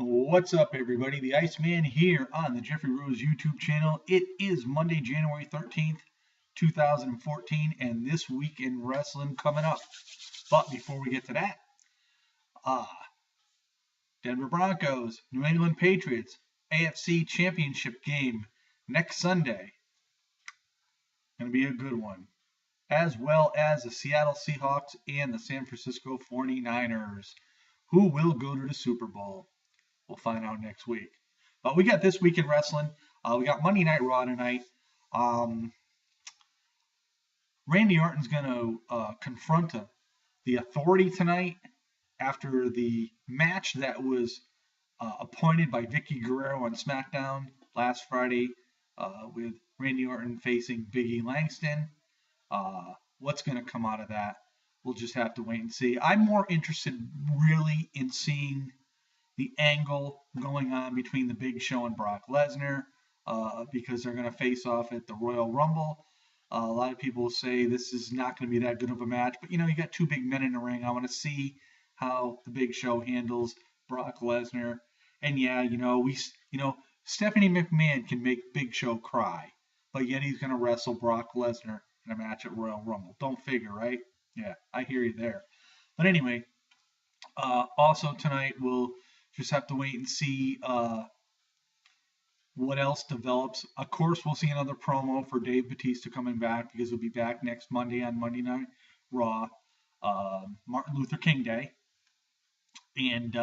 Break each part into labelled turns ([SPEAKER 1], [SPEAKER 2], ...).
[SPEAKER 1] What's up, everybody? The Iceman here on the Jeffrey Rose YouTube channel. It is Monday, January 13th, 2014, and this week in wrestling coming up. But before we get to that, uh, Denver Broncos, New England Patriots, AFC Championship game next Sunday. Going to be a good one. As well as the Seattle Seahawks and the San Francisco 49ers, who will go to the Super Bowl. We'll find out next week. But we got this week in wrestling. We got Monday Night Raw tonight. Randy Orton's going to confront the Authority tonight after the match that was appointed by Vicky Guerrero on SmackDown last Friday with Randy Orton facing Big E Langston. What's going to come out of that? We'll just have to wait and see. I'm more interested really in seeing the angle going on between the Big Show and Brock Lesnar because they're going to face off at the Royal Rumble. A lot of people say this is not going to be that good of a match, but you got two big men in the ring. I want to see how the Big Show handles Brock Lesnar. And yeah, Stephanie McMahon can make Big Show cry, but yet he's going to wrestle Brock Lesnar in a match at Royal Rumble. Don't figure, right? Yeah, I hear you there. But anyway, also tonight we'll just have to wait and see what else develops. Of course, we'll see another promo for Dave Bautista coming back because he'll be back next Monday on Monday Night Raw, Martin Luther King Day. And,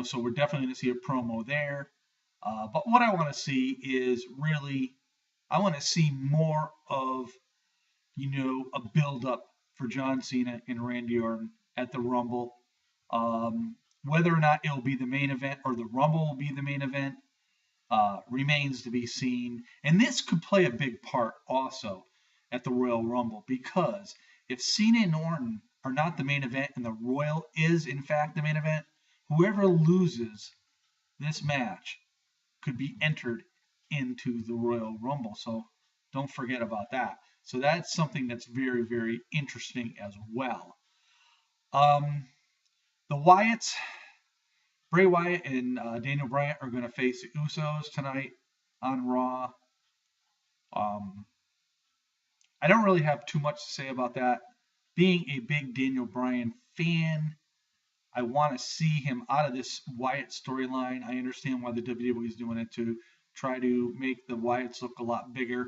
[SPEAKER 1] so we're definitely going to see a promo there. But what I want to see is really, I want to see more of, a build-up for John Cena and Randy Orton at the Rumble. Whether or not it'll be the main event or the Rumble will be the main event remains to be seen. And this could play a big part also at the Royal Rumble because if Cena and Orton are not the main event and the Royal is in fact the main event, whoever loses this match could be entered into the Royal Rumble. So don't forget about that. So that's something that's very, very interesting as well. The Wyatts, Bray Wyatt and Daniel Bryan are going to face the Usos tonight on Raw. I don't really have too much to say about that. Being a big Daniel Bryan fan, I want to see him out of this Wyatt storyline. I understand why the WWE is doing it to try to make the Wyatts look a lot bigger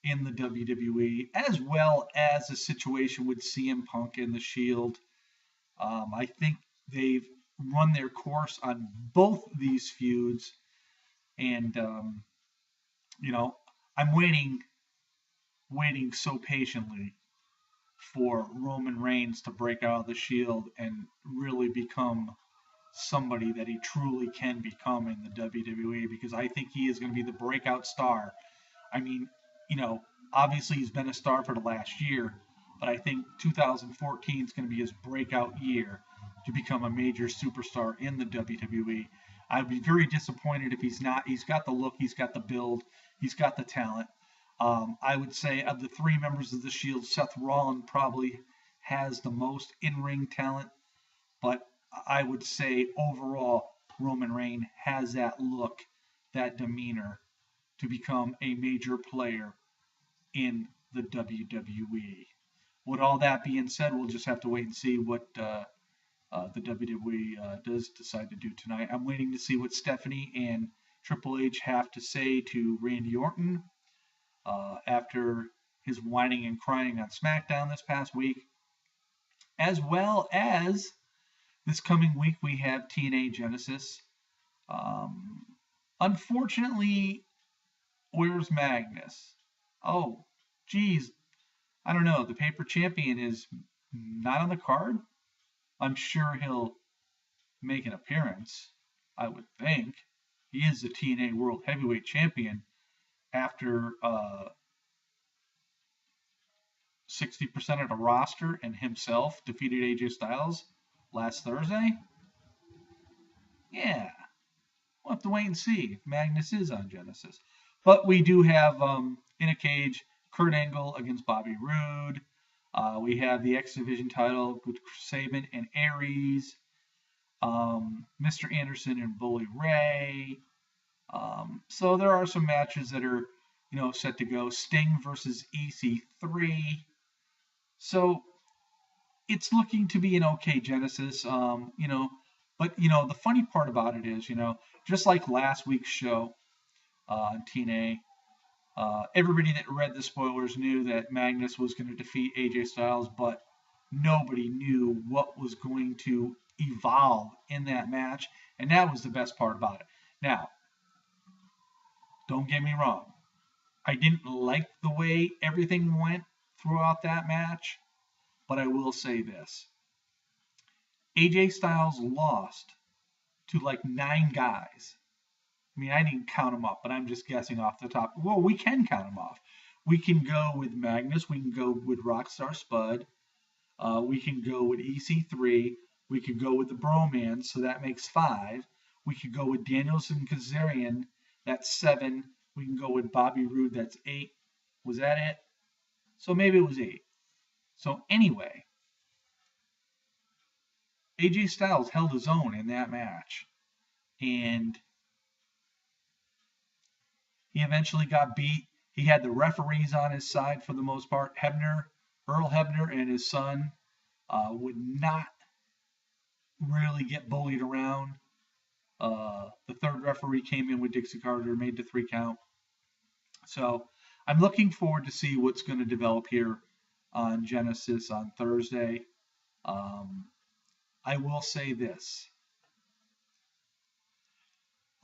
[SPEAKER 1] in the WWE, as well as the situation with CM Punk and the Shield. I think they've run their course on both these feuds, and I'm waiting so patiently for Roman Reigns to break out of the Shield and really become somebody that he truly can become in the WWE, because I think he is going to be the breakout star. I mean, obviously he's been a star for the last year, but I think 2014 is going to be his breakout year to become a major superstar in the WWE. I'd be very disappointed if he's not. He's got the look, he's got the build, he's got the talent. I would say of the three members of the Shield, Seth Rollins probably has the most in-ring talent, but I would say overall Roman Reigns has that look, that demeanor to become a major player in the WWE. With all that being said, we'll just have to wait and see what the WWE does decide to do tonight. I'm waiting to see what Stephanie and Triple H have to say to Randy Orton after his whining and crying on SmackDown this past week. As well as this coming week, we have TNA Genesis. Unfortunately, where's Magnus? Oh, geez. I don't know. The paper champion is not on the card. I'm sure he'll make an appearance, I would think. He is the TNA World Heavyweight Champion after 60% of the roster and himself defeated AJ Styles last Thursday. Yeah, we'll have to wait and see if Magnus is on Genesis. But we do have in a cage Kurt Angle against Bobby Roode. We have the X Division title with Chris Sabin and Aries. Mr. Anderson and Bully Ray. So there are some matches that are, set to go. Sting versus EC3. So it's looking to be an okay Genesis, but the funny part about it is, just like last week's show on TNA, everybody that read the spoilers knew that Magnus was going to defeat AJ Styles, but nobody knew what was going to evolve in that match, and that was the best part about it. Now, don't get me wrong. I didn't like the way everything went throughout that match, but I will say this. AJ Styles lost to like 9 guys. I mean, I didn't count them up, but I'm just guessing off the top. Well, we can count them off. We can go with Magnus. We can go with Rockstar Spud. We can go with EC3. We could go with the Bromance, so that makes 5. We could go with Danielson Kazarian. That's 7. We can go with Bobby Roode. That's 8. Was that it? So maybe it was 8. So anyway, AJ Styles held his own in that match. And he eventually got beat. He had the referees on his side for the most part. Earl Hebner and his son would not really get bullied around. The third referee came in with Dixie Carter, made the 3 count. So I'm looking forward to see what's going to develop here on Genesis on Thursday. I will say this.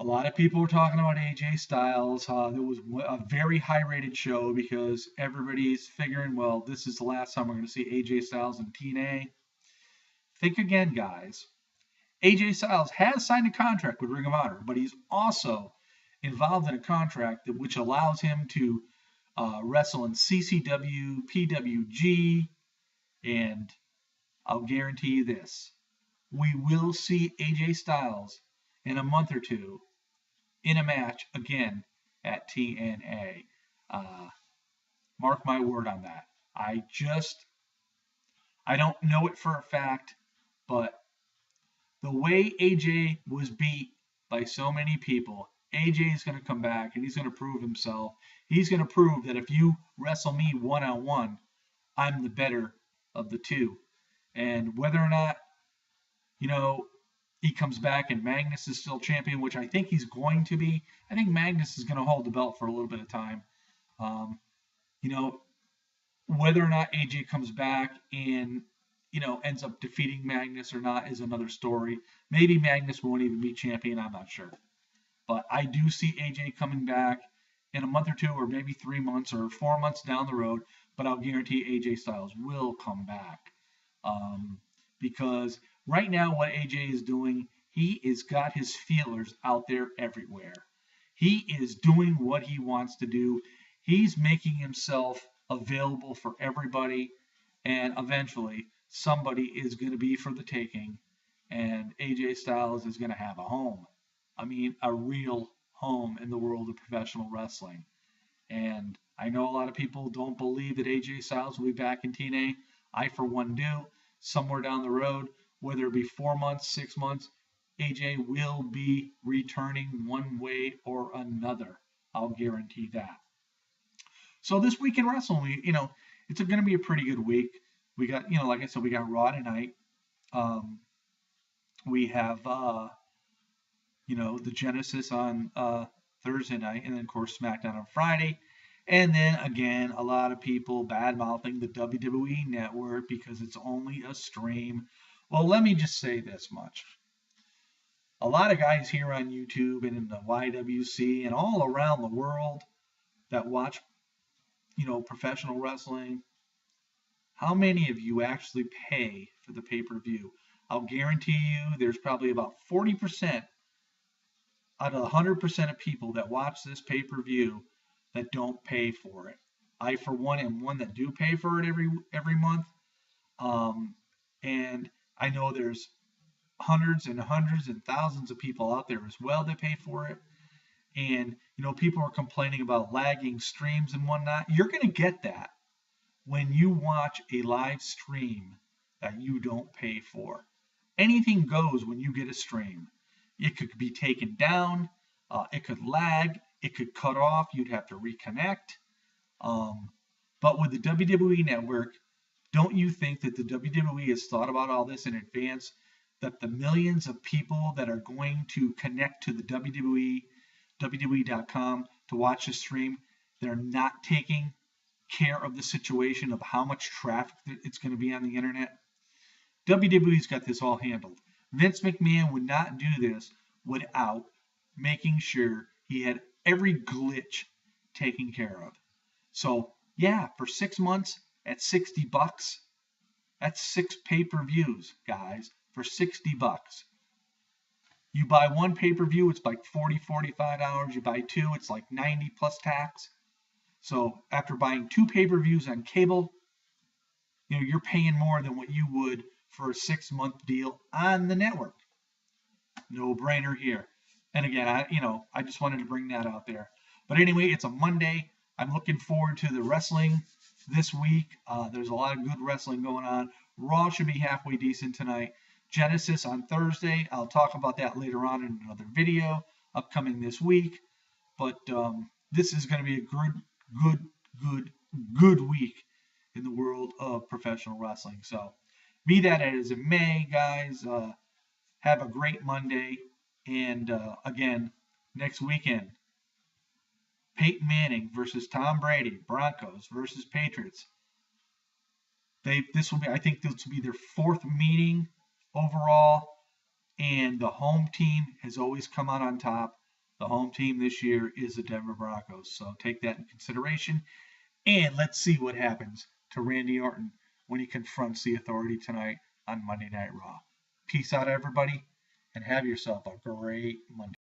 [SPEAKER 1] A lot of people were talking about AJ Styles. There was a very high-rated show because everybody's figuring, well, this is the last time we're going to see AJ Styles in TNA. Think again, guys. AJ Styles has signed a contract with Ring of Honor, but he's also involved in a contract which allows him to wrestle in CCW, PWG, and I'll guarantee you this. We will see AJ Styles in a month or two in a match again at TNA. Mark my word on that. I don't know it for a fact, but the way AJ was beat by so many people, AJ is going to come back and he's going to prove himself. He's going to prove that if you wrestle me one-on-one, I'm the better of the two. And whether or not, he comes back and Magnus is still champion, which I think he's going to be. I think Magnus is going to hold the belt for a little bit of time. Whether or not AJ comes back and, ends up defeating Magnus or not is another story. Maybe Magnus won't even be champion. I'm not sure. But I do see AJ coming back in a month or 2 or maybe 3 months or 4 months down the road. But I'll guarantee AJ Styles will come back. Because right now what AJ is doing, he has got his feelers out there everywhere. He is doing what he wants to do. He's making himself available for everybody. And eventually, somebody is going to be for the taking. And AJ Styles is going to have a home. I mean, a real home in the world of professional wrestling. And I know a lot of people don't believe that AJ Styles will be back in TNA. I, for one, do. Somewhere down the road, whether it be 4 months, 6 months, AJ will be returning one way or another. I'll guarantee that. So this week in wrestling, it's going to be a pretty good week. We got, like I said, we got Raw tonight. We have, the Genesis on Thursday night, and then, of course, SmackDown on Friday. And then, again, a lot of people bad-mouthing the WWE Network because it's only a stream. Well, let me just say this much. A lot of guys here on YouTube and in the YWC and all around the world that watch, professional wrestling, how many of you actually pay for the pay-per-view? I'll guarantee you there's probably about 40% out of 100% of people that watch this pay-per-view that don't pay for it. I, for one, am one that do pay for it every month. And I know there's hundreds and hundreds and thousands of people out there as well that pay for it. And, people are complaining about lagging streams and whatnot. You're going to get that when you watch a live stream that you don't pay for. anything goes when you get a stream. It could be taken down, it could lag, it could cut off, you'd have to reconnect. But with the WWE Network, don't you think that the WWE has thought about all this in advance? That the millions of people that are going to connect to the WWE.com to watch the stream, they're not taking care of the situation of how much traffic it's going to be on the internet? WWE's got this all handled. Vince McMahon would not do this without making sure he had every glitch taken care of. So, yeah, for 6 months at $60, that's 6 pay-per-views, guys, for $60. You buy one pay-per-view, it's like $45. You buy two, it's like $90 plus tax. So after buying 2 pay-per-views on cable, you're paying more than what you would for a 6-month deal on the network. No brainer here. And again, I just wanted to bring that out there. But anyway, it's a Monday. I'm looking forward to the wrestling this week. There's a lot of good wrestling going on. Raw should be halfway decent tonight. Genesis on Thursday. I'll talk about that later on in another video upcoming this week. But this is going to be a good week in the world of professional wrestling. So, be that as it may, guys, have a great Monday. And again, next weekend, Peyton Manning versus Tom Brady, Broncos versus Patriots. I think this will be their 4th meeting overall, and the home team has always come out on top. The home team this year is the Denver Broncos, so take that in consideration. And let's see what happens to Randy Orton when he confronts the Authority tonight on Monday Night Raw. Peace out, everybody, and have yourself a great Monday.